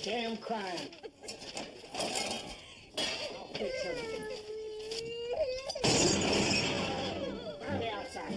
damn crime. I'll fix everything. On the outside.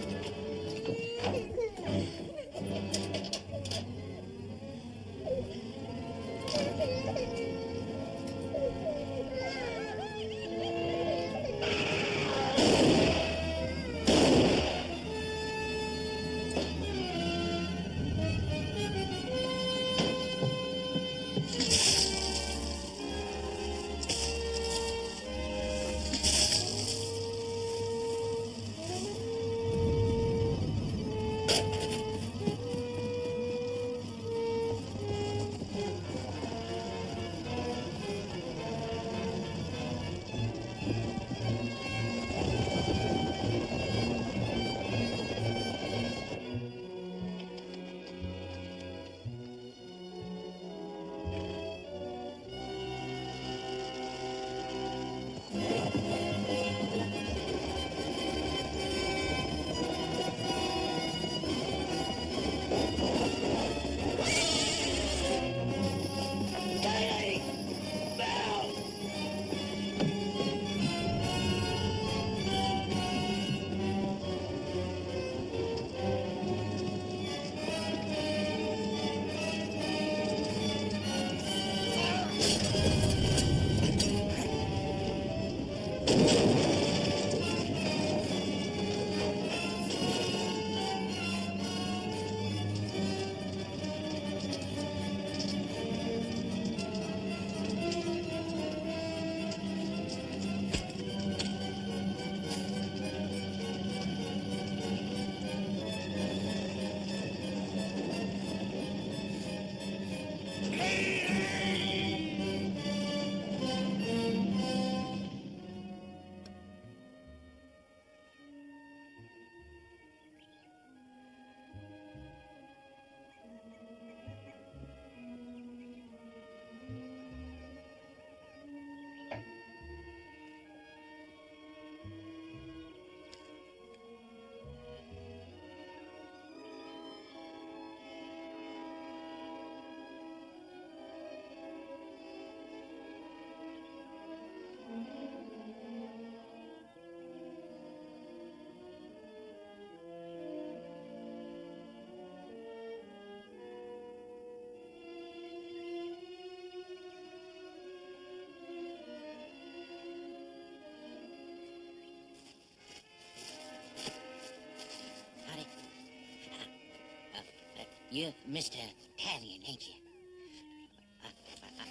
You're Mr. Talion, ain't you?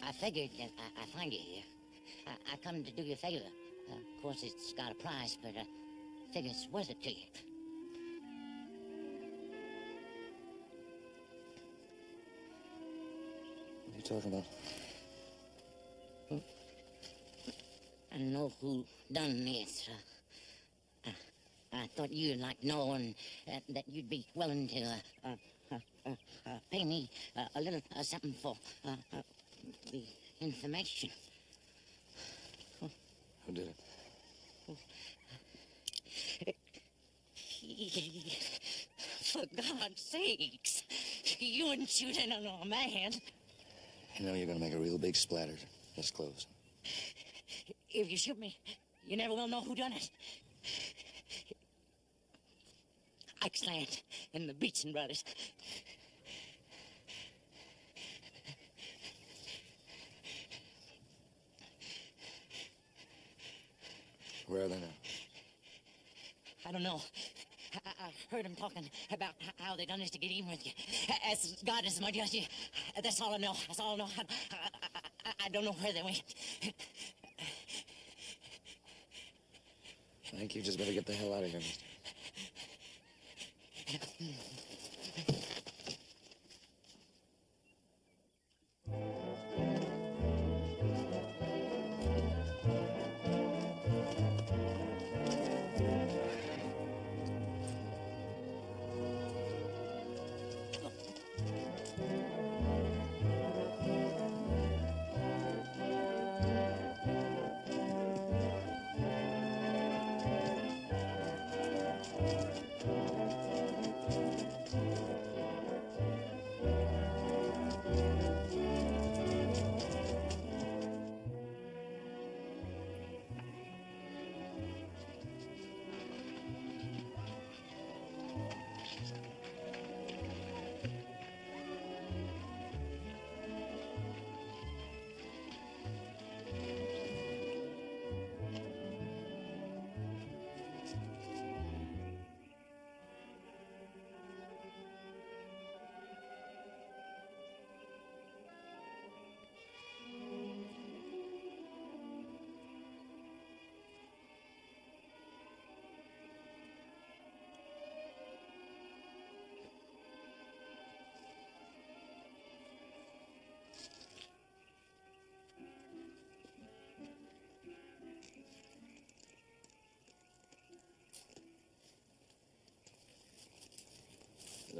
I figured that I'd find you here. I come to do you a favor. Of course, it's got a price, but I figure it's worth it to you. What are you talking about? I don't know who done this. I thought you'd like knowing that you'd be willing to pay me a little something for the information. Who did it? For God's sakes, you wouldn't shoot in on a man. You know you're gonna make a real big splatter. Let's close. If you shoot me, you never will know who done it. Ike Slant and the Beatson brothers. Where are they now? I don't know. I heard them talking about how they done this to get even with you. As God is my judge, that's all I know. That's all I know. I don't know where they went. I think you just better get the hell out of here, mister.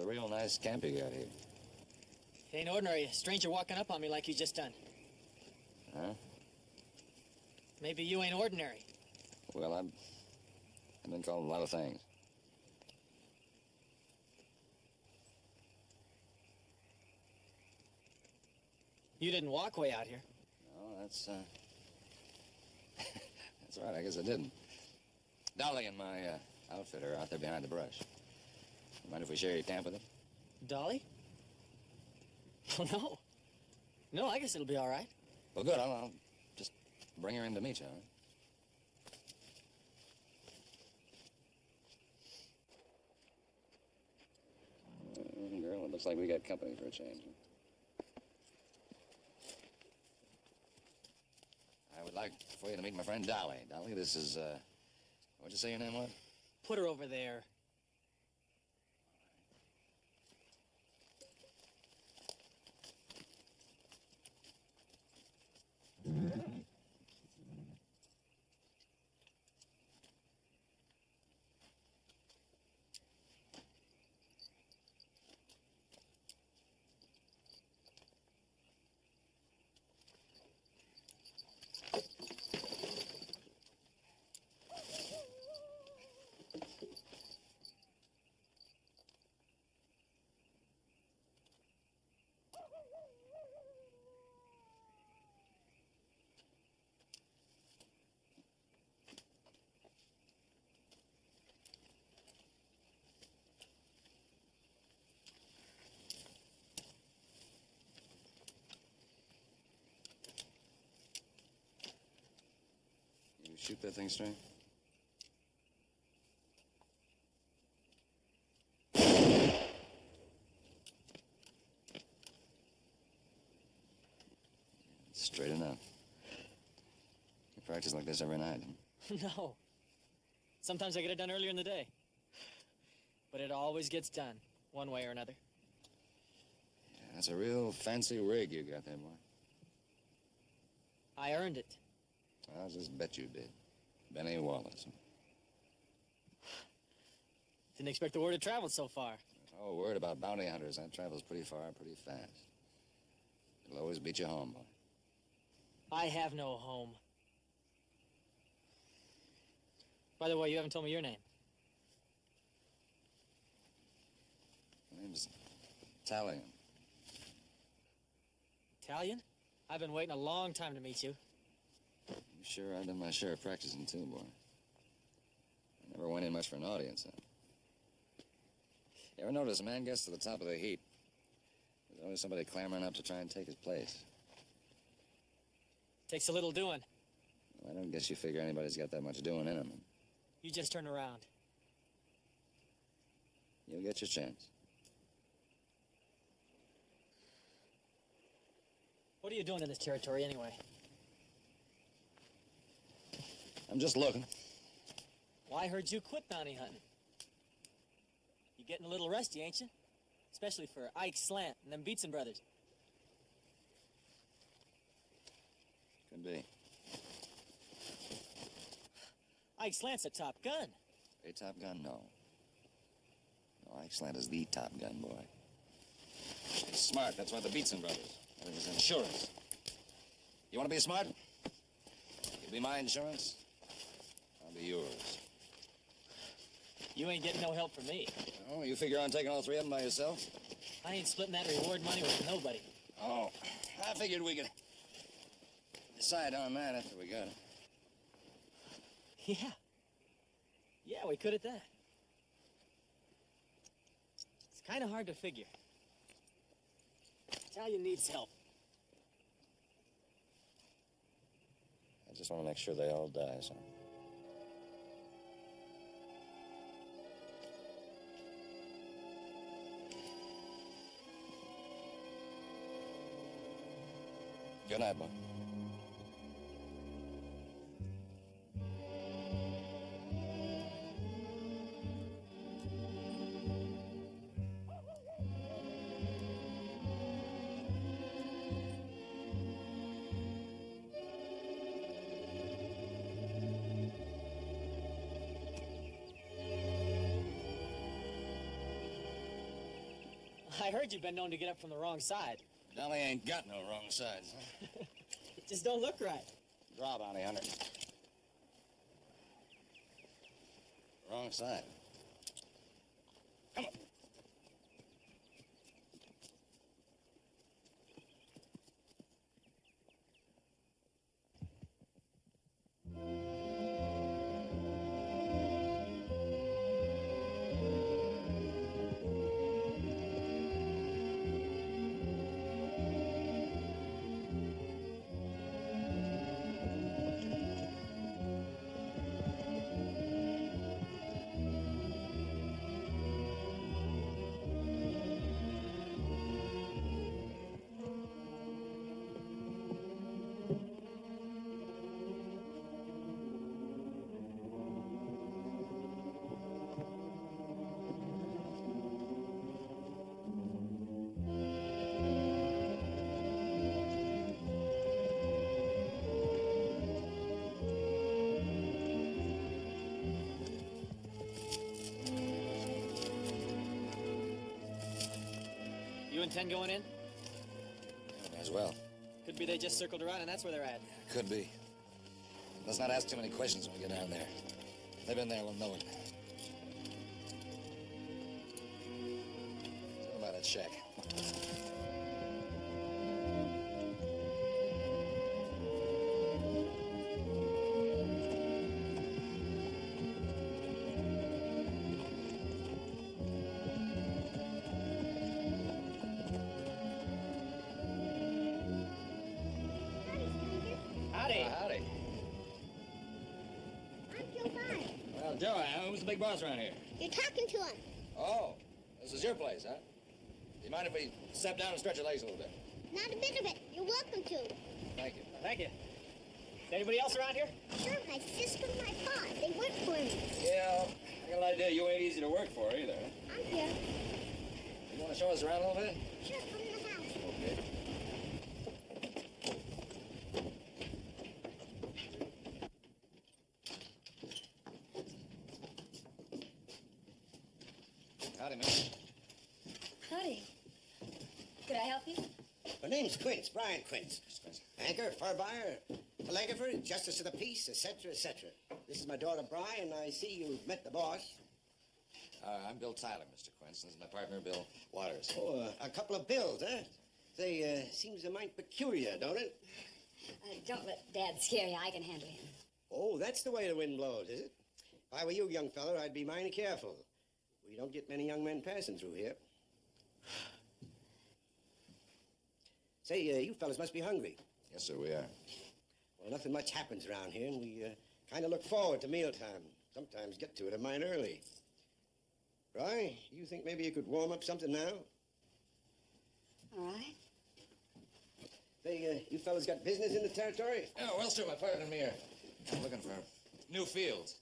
a real nice camp you got here. Ain't ordinary. A stranger walking up on me like you just done. Huh? Maybe you ain't ordinary. Well, I've been called a lot of things. You didn't walk way out here. No, that's that's right. I guess I didn't. Talion, my outfitter, out there behind the brush. Mind if we share your camp with him? Dolly? Oh, no. No, I guess it'll be all right. Well, good. I'll just bring her in to meet you, all right? Girl, it looks like we got company for a change. I would like for you to meet my friend Dolly. Dolly, this is, what'd you say your name was? Put her over there. You shoot that thing straight? Straight enough. You practice like this every night. No. Sometimes I get it done earlier in the day. But it always gets done, one way or another. Yeah, that's a real fancy rig you got there, boy. I earned it. I'll just bet you did. Benny Wallace. Didn't expect the word to travel so far. Oh, word about bounty hunters. That travels pretty far, pretty fast. It'll always beat you home, boy. I have no home. By the way, you haven't told me your name. My name's Talion. Talion? I've been waiting a long time to meet you. I'm sure I've done my share of practicing, too, boy. I never went in much for an audience, huh? You ever notice a man gets to the top of the heap, there's always somebody clamoring up to try and take his place? Takes a little doing. Well, I don't guess you figure anybody's got that much doing in him. You just turn around. You'll get your chance. What are you doing in this territory anyway? I'm just looking. Well, I heard you quit bounty hunting. You getting a little rusty, ain't you? Especially for Ike Slant and them Beatson brothers. Could be. Ike Slant's a top gun. A top gun? No. No, Ike Slant is the top gun, boy. He's smart. That's why the Beatson brothers. That is insurance. You want to be smart? You'll be my insurance. I'll be yours. You ain't getting no help from me. Oh, you figure on taking all three of them by yourself? I ain't splitting that reward money with nobody. Oh, I figured we could decide on that after we got it. Yeah. Yeah, we could at that. It's kind of hard to figure. Talion needs help. I just want to make sure they all die, son. Good night, boy. I heard you've been known to get up from the wrong side. Dolly ain't got no wrong sides, huh? It just don't look right. Draw, bounty hunter. Wrong side. Come on. You intend going in? May as well. Could be they just circled around and that's where they're at. Could be. Let's not ask too many questions when we get down there. If they've been there, we'll know it. Tell them about that shack. Howdy. Howdy. I'm Joe Biden. Well, Joe, who's the big boss around here? You're talking to him. Oh, this is your place, huh? Do you mind if we step down and stretch your legs a little bit? Not a bit of it. You're welcome to. Thank you. Thank you. Is anybody else around here? Sure, my sister and my pa. They work for me. Yeah, I got an idea you ain't easy to work for either. I'm here. You want to show us around a little bit? Sure, come in the house. Okay. Howdy, miss. Howdy. Could I help you? My name's Quince, Brian Quince. Mr. Quincy. Anchor, fur buyer, telegrapher, justice of the peace, etc., etc. This is my daughter, Brian. I see you've met the boss. I'm Bill Tyler, Mr. Quince. This is my partner, Bill Waters. Oh, a couple of bills, huh? They, seems a mite peculiar, don't it? Don't let Dad scare you. I can handle him. Oh, that's the way the wind blows, is it? If I were you, young feller, I'd be mighty careful. We don't get many young men passing through here. Say, you fellas must be hungry. Yes, sir, we are. Well, nothing much happens around here, and we kind of look forward to mealtime. Sometimes get to it a mite early. Bri, you think maybe you could warm up something now? All right. Say, you fellas got business in the territory? Oh, well, sir, my partner and me are looking for new fields.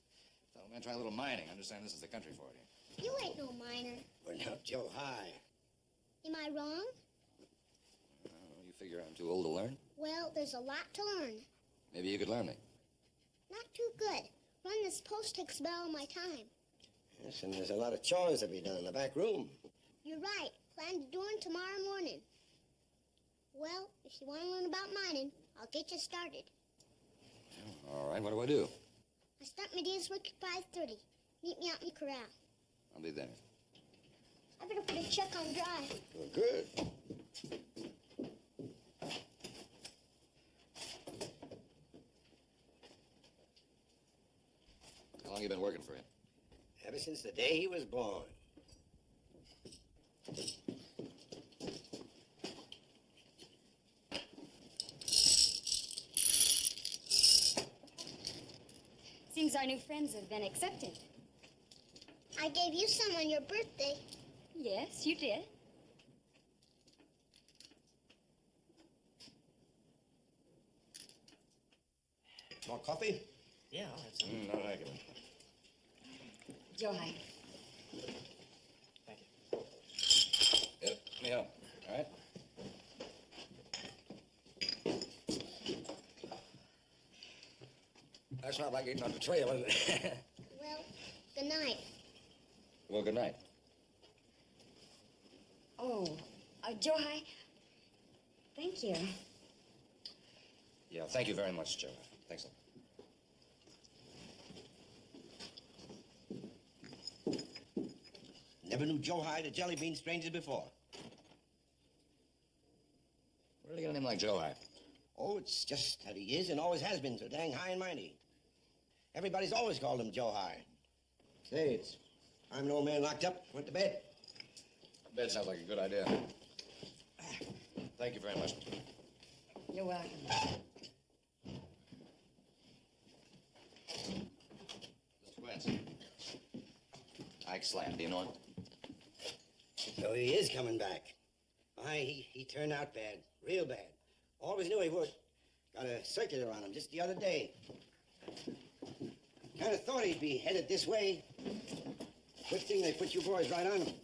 Thought we might try a little mining. I understand this is the country for it here. You ain't no miner. We're not Joe High. Am I wrong? You figure I'm too old to learn? Well, there's a lot to learn. Maybe you could learn me. Not too good. Run this post takes about all my time. Yes, and there's a lot of chores to be done in the back room. You're right. Plan to do it tomorrow morning. Well, if you want to learn about mining, I'll get you started. All right, what do I do? I start my day's work at 5:30. Meet me out in the corral. I'll be there. I better put a check on dry. Well, good. How long you been working for him? Ever since the day he was born. Seems our new friends have been accepted. I gave you some on your birthday. Yes, you did. More coffee? Yeah, I'll have some. No, thank you. Joe High. Thank you. Yep, let me help. All right? That's not like eating on the trail, is it? Well, good night. Well, good night. Oh, Joe, hi. Thank you. Yeah, thank you very much, Joe. Thanks a lot. Never knew Joe High to jelly bean strangers before. Where did you get a name like Joe High? Oh, it's just that he is and always has been so dang high and mighty. Everybody's always called him Joe High. Say, I'm an old man locked up, went to bed. Bed sounds like a good idea. Thank you very much. You're welcome. Mr. Quince. Ike Slant, do you know him? So he is coming back. Why, he turned out bad, real bad. Always knew he would. Got a circular on him just the other day. Kind of thought he'd be headed this way. Good thing they put you boys right on him.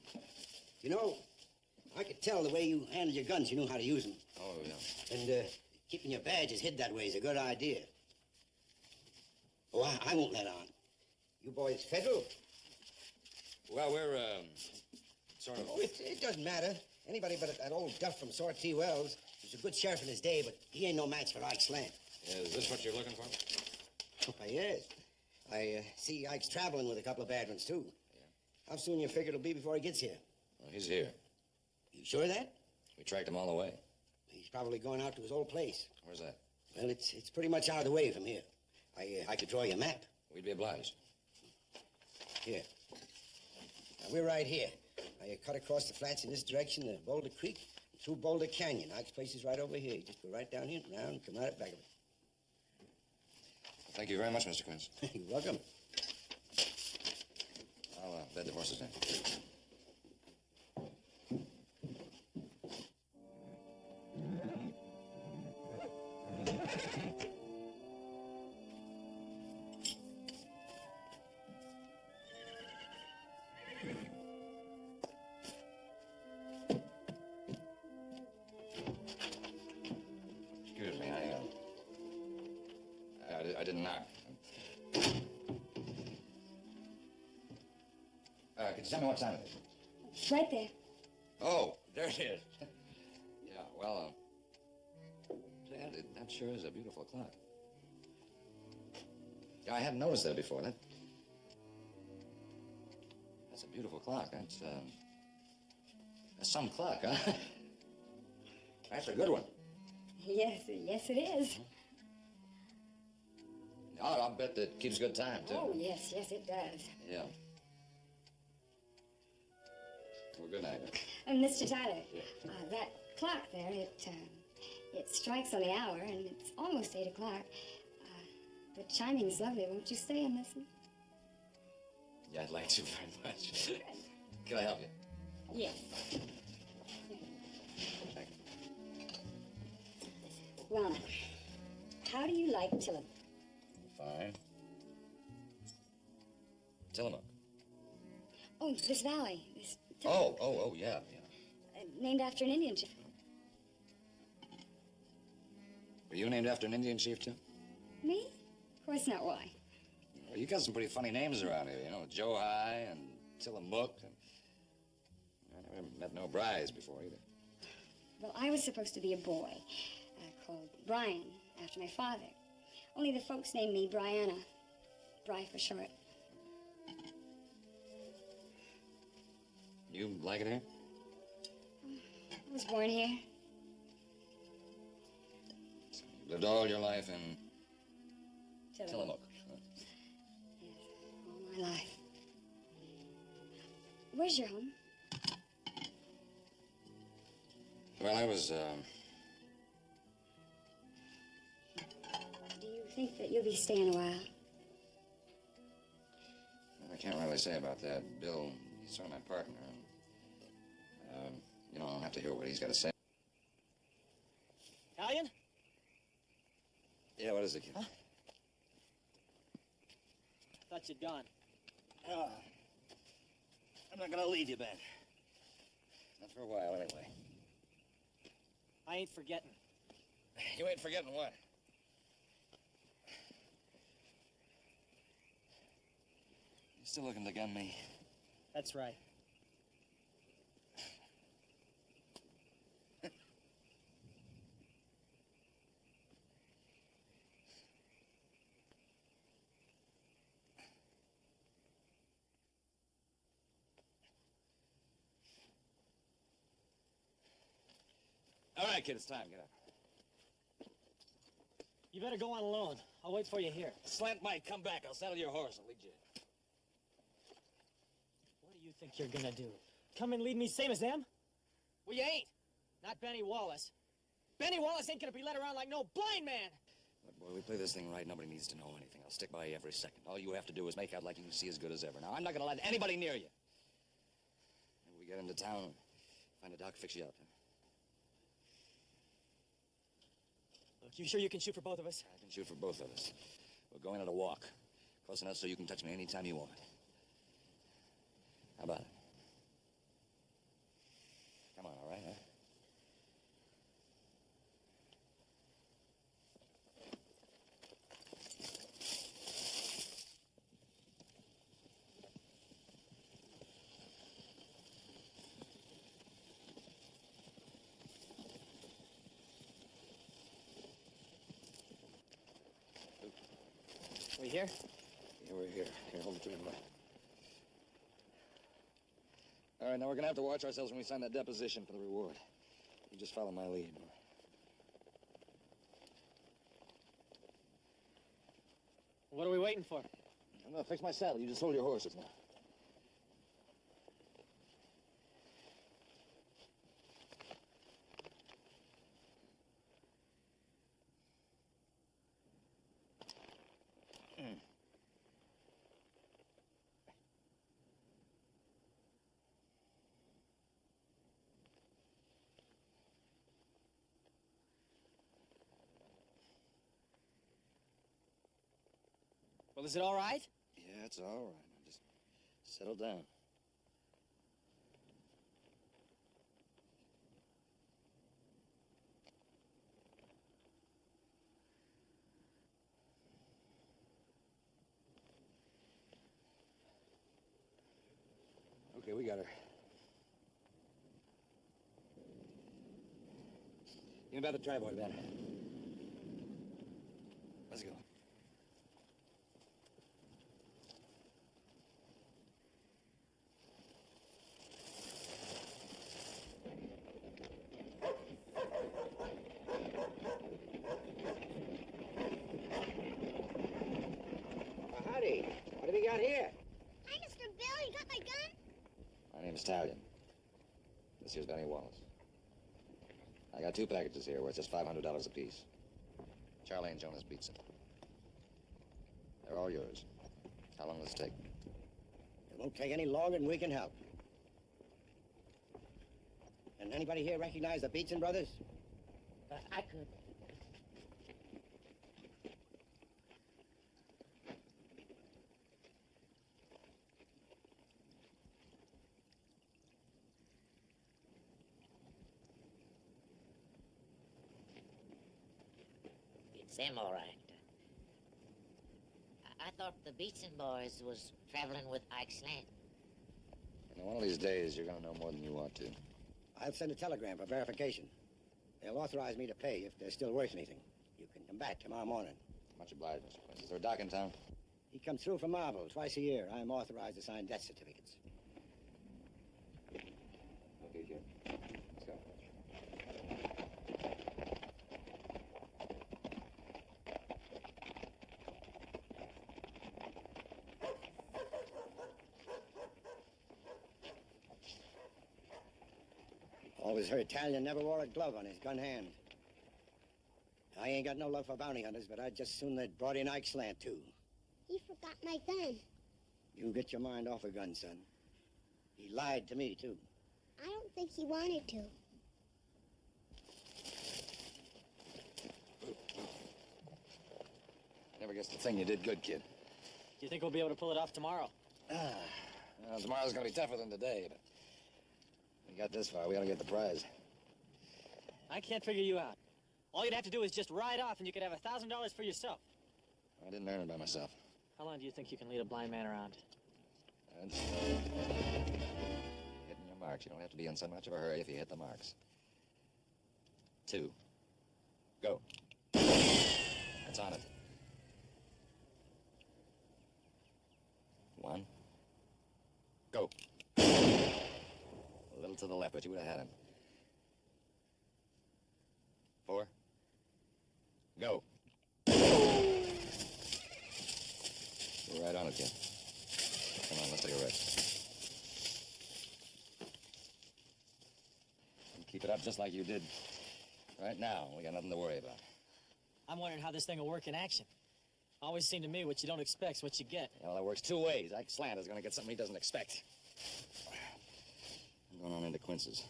You know, I could tell the way you handled your guns, you knew how to use them. Oh, yeah. And keeping your badges hid that way is a good idea. Oh, I won't let on. You boys federal? Well, we're, sort of... Oh, it doesn't matter. Anybody but that old duff from Sortie Wells was a good sheriff in his day, but he ain't no match for Ike Slant. Is this what you're looking for? Oh, yes. I see Ike's traveling with a couple of bad ones, too. Yeah. How soon you figure it'll be before he gets here? Well, he's here. You sure of that? We tracked him all the way. He's probably going out to his old place. Where's that? Well, it's pretty much out of the way from here. I could draw you a map. We'd be obliged. Here. Now, we're right here. I cut across the flats in this direction to Boulder Creek, through Boulder Canyon. Ike's place is right over here. You just go right down here and round and come right up back of it. Thank you very much, Mr. Quince. You're welcome. I'll bed the horses in. Excuse me, I didn't knock. Could you tell me what time it is? It's right there. Oh, there it is. Yeah, well, that sure is a beautiful clock. Yeah, I hadn't noticed that before. That's a beautiful clock. That's some clock, huh? That's a good one. Yes, yes, it is. Oh, I'll bet that keeps good time, too. Oh, yes, yes, it does. Yeah. Well, good night. Mr. Tyler, that clock there, it strikes on the hour, and it's almost 8 o'clock. The chiming's lovely. Won't you stay and listen? Yeah, I'd like to very much. Can I help you? Yes. Thank you. Well, now, how do you like Tillamook? Fine. Tillamook. Oh, this valley. This Oh, yeah. named after an Indian chief. Were you named after an Indian chief, too? Me? Of course not. Why? Well, you got some pretty funny names around here, you know, Joe High and Tillamook. And I never met no Bryes before, either. Well, I was supposed to be a boy called Brian, after my father. Only the folks named me Brianna. Bry for short. You like it here? I was born here. You lived all your life in Tillamook. Huh? Yes, all my life. Where's your home? Well, I was, Do you think that you'll be staying a while? I can't really say about that. Bill, he's sort of my partner. You know, I'll have to hear what he's got to say. Talion? Yeah, what is it, kid? Huh? Thought you'd gone. I'm not gonna leave you, Ben. Not for a while, anyway. I ain't forgetting. You ain't forgetting what? You still looking to gun me? That's right. All right, kid, it's time. Get up. You better go on alone. I'll wait for you here. Slant might come back. I'll saddle your horse and lead you. What do you think you're gonna do? Come and lead me same as them? Well, you ain't. Not Benny Wallace. Benny Wallace ain't gonna be led around like no blind man. Look, boy, we play this thing right. Nobody needs to know anything. I'll stick by you every second. All you have to do is make out like you can see as good as ever. Now, I'm not gonna let anybody near you. Maybe we get into town and find a doc, fix you up. Look, you sure you can shoot for both of us? I can shoot for both of us. We're going on a walk. Close enough so you can touch me anytime you want. How about it? Come on, all right, huh? We here? Yeah, we're here. Here, hold the trigger. All right, now we're gonna have to watch ourselves when we sign that deposition for the reward. You just follow my lead. What are we waiting for? I'm gonna fix my saddle. You just hold your horses now. Well, is it all right? Yeah, it's all right. Now just settle down. Okay, we got her. Give me about the tripod, Ben. Let's go. Howdy. What have you got here? Hi, Mr. Bill. You got my gun? My name's Talion. This here's Benny Wallace. I got 2 packages here worth just $500 apiece. Charlie and Jonas Beatson. They're all yours. How long will this take? It won't take any longer than we can help. And anybody here recognize the Beatson brothers? I could. It's them, all right. I thought the Beatson boys was traveling with Ike Slant. You know, one of these days, you're gonna know more than you want to. I'll send a telegram for verification. They'll authorize me to pay if they're still worth anything. You can come back tomorrow morning. Much obliged, Mr. Quincy. Is there a doc in town? He comes through from Marble twice a year. I'm authorized to sign death certificates. Okay, kid. Let's go. Always heard Talion never wore a glove on his gun hand. I ain't got no love for bounty hunters, but I'd just soon they'd brought in Ike Slant, too. He forgot my gun. You get your mind off a gun, son. He lied to me, too. I don't think he wanted to. Never guessed the thing you did good, kid. Do you think we'll be able to pull it off tomorrow? Well, tomorrow's gonna be tougher than today, but we got this far. We ought to get the prize. I can't figure you out. All you'd have to do is just ride off and you could have $1,000 for yourself. I didn't earn it by myself. How long do you think you can lead a blind man around? Hitting your marks. You don't have to be in so much of a hurry if you hit the marks. 2. Go. That's on it. 1. Go. A little to the left, but you would have had him. Keep it up just like you did. Right now, we got nothing to worry about. I'm wondering how this thing will work in action. Always seemed to me what you don't expect's what you get. Yeah, well, it works two ways. Ike Slant is going to get something he doesn't expect. I'm going on into Quince's.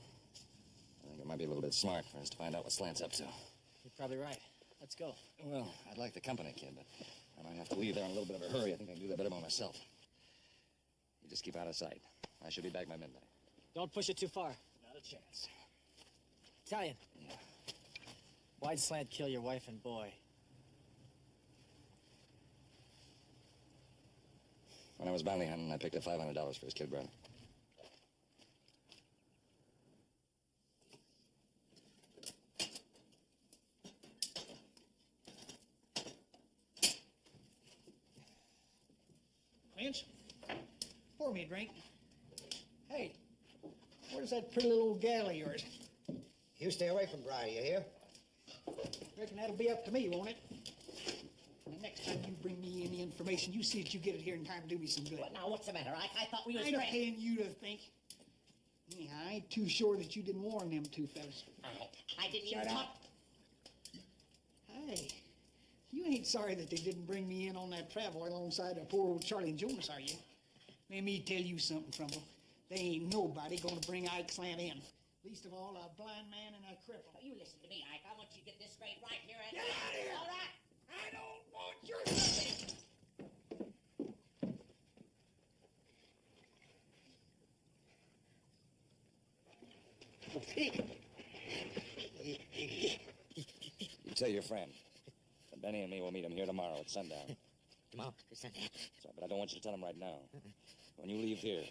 I think it might be a little bit smart for us to find out what Slant's up to. You're probably right. Let's go. Well, I'd like the company, kid, but I might have to leave there in a little bit of a hurry. I think I can do that better by myself. You just keep out of sight. I should be back by midnight. Don't push it too far. Not a chance. Talion. Yeah. Why'd Slant kill your wife and boy? When I was bounty hunting, I picked up $500 for his kid brother. Lynch, pour me a drink. Hey, where's that pretty little old gal of yours? You stay away from Briar, you hear? Reckon that'll be up to me, won't it? And the next time you bring me any information, you see that you get it here in time to do me some good. Now, what's the matter, Ike? I thought we was I'm friends. paying you to think. Anyhow, I ain't too sure that you didn't warn them two fellas. I didn't even Shut up. talk. Hey, you ain't sorry that they didn't bring me in on that travel alongside of poor old Charlie and Jonas, are you? Let me tell you something, Trumbull. They ain't nobody gonna bring Ike Slant in. Least of all, a blind man and a cripple. You listen to me, Ike. I want you to get this straight right here and... Get out of here! All right. I don't want your nothing! You tell your friend that Benny and me will meet him here tomorrow at sundown. Tomorrow, Sunday. That's right, but I don't want you to tell him right now. When you leave here,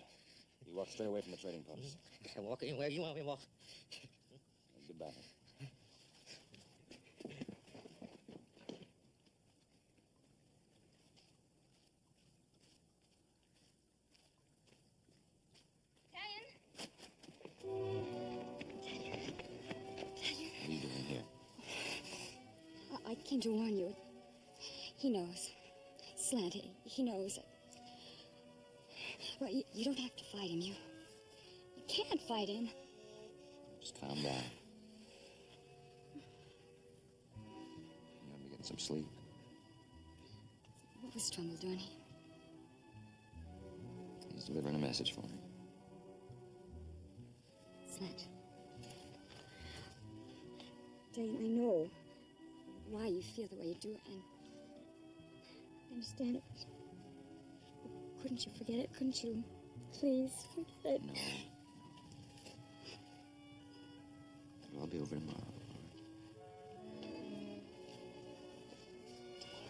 you walk straight away from the trading post. I walk anywhere you want me to walk. Goodbye. What are you doing here? I came to warn you. He knows. Slant, he knows. Well, you don't have to fight him. You can't fight him. Just calm down. You want to be getting some sleep? What was Trumbull doing? He's delivering a message for me. Slant. Dane, I know why you feel the way you do, and I understand it. Couldn't you forget it? Couldn't you? Please, forget it. No. It'll all be over tomorrow.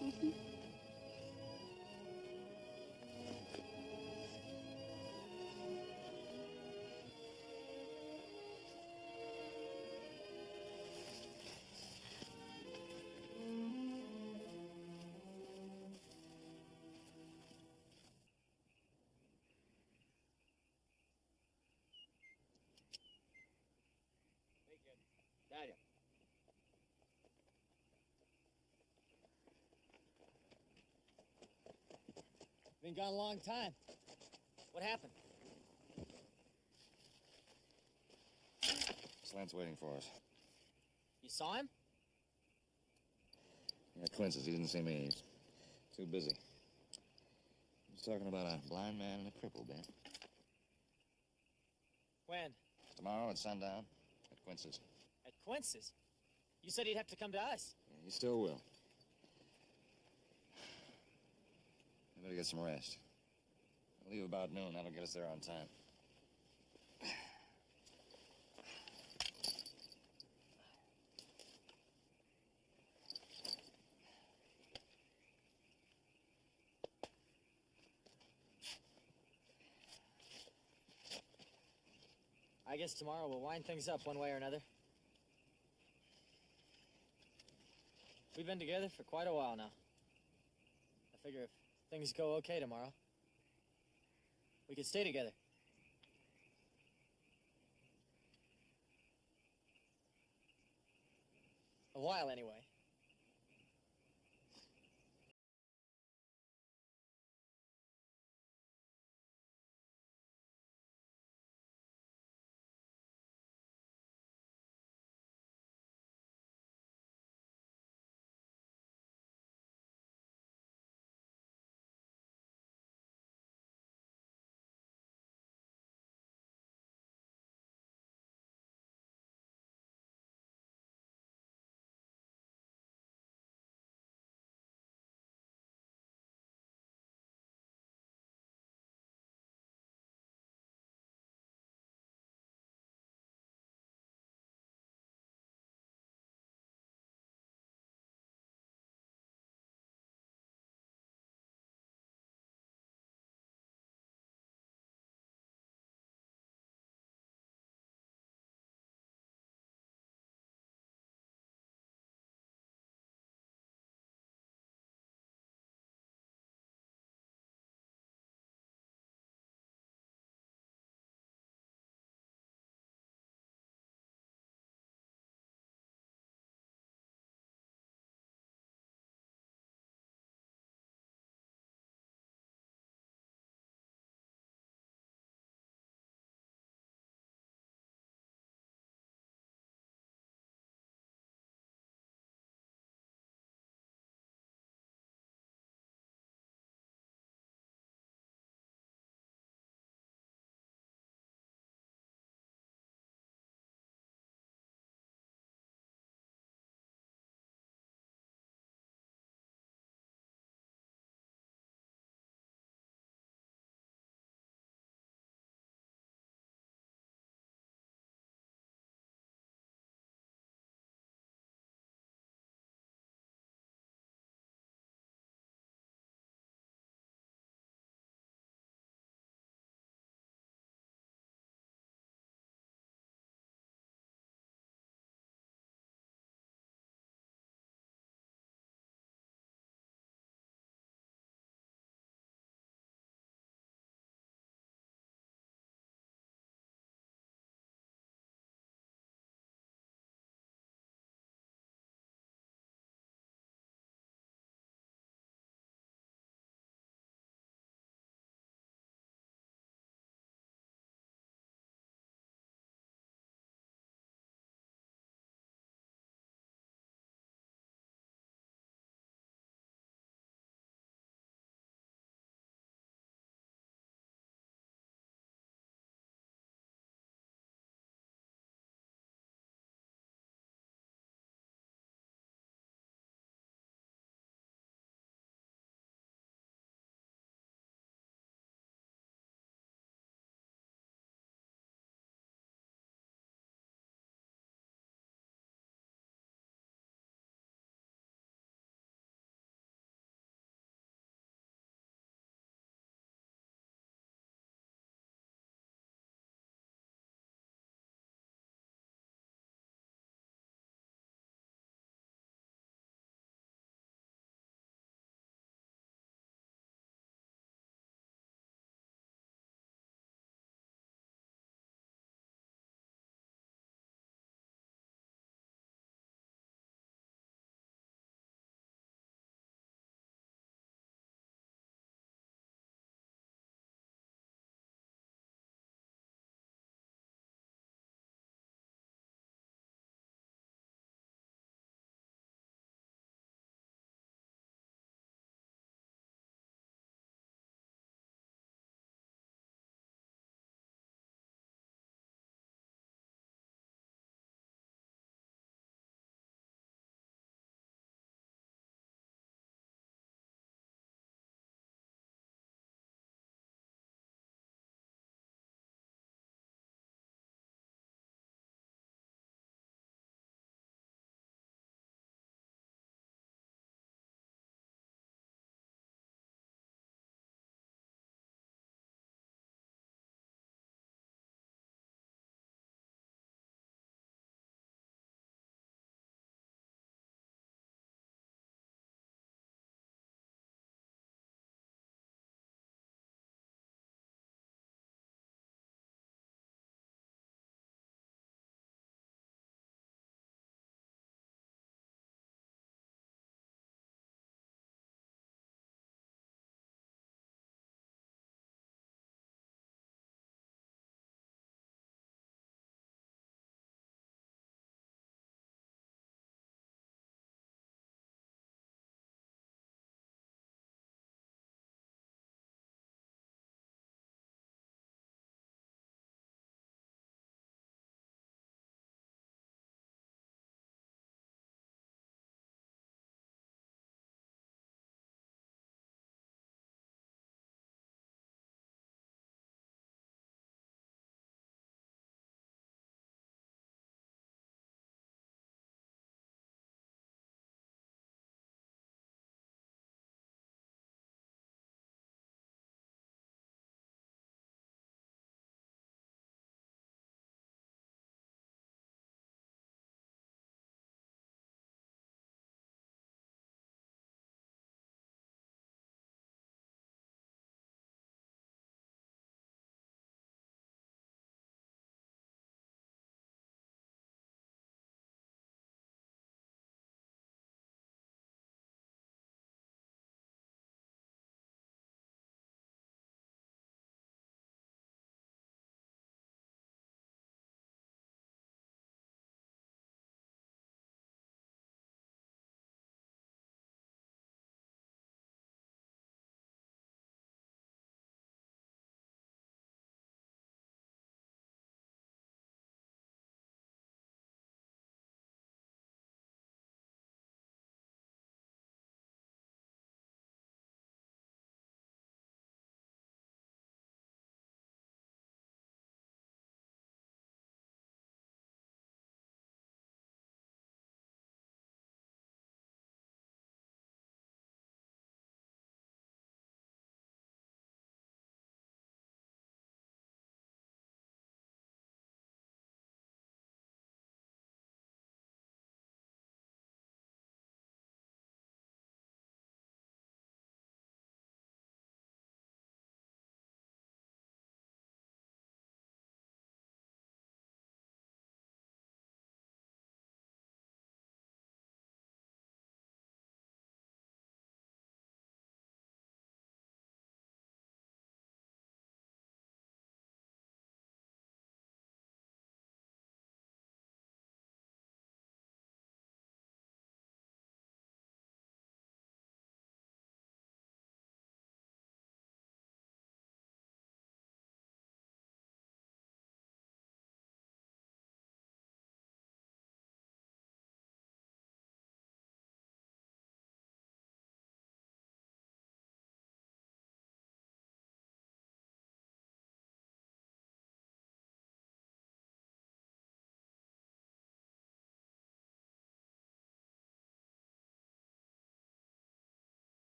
Mhm. Talion. Been gone a long time. What happened? Slant's waiting for us. You saw him? Yeah, Quince's. He didn't see me. He's too busy. He was talking about a blind man and a cripple, Ben. When? Tomorrow at sundown at Quince's. At Quince's? You said he'd have to come to us. Yeah, he still will. I better get some rest. I'll leave about noon. That'll get us there on time. I guess tomorrow we'll wind things up one way or another. We've been together for quite a while now. I figure if things go okay tomorrow, we could stay together. A while, anyway.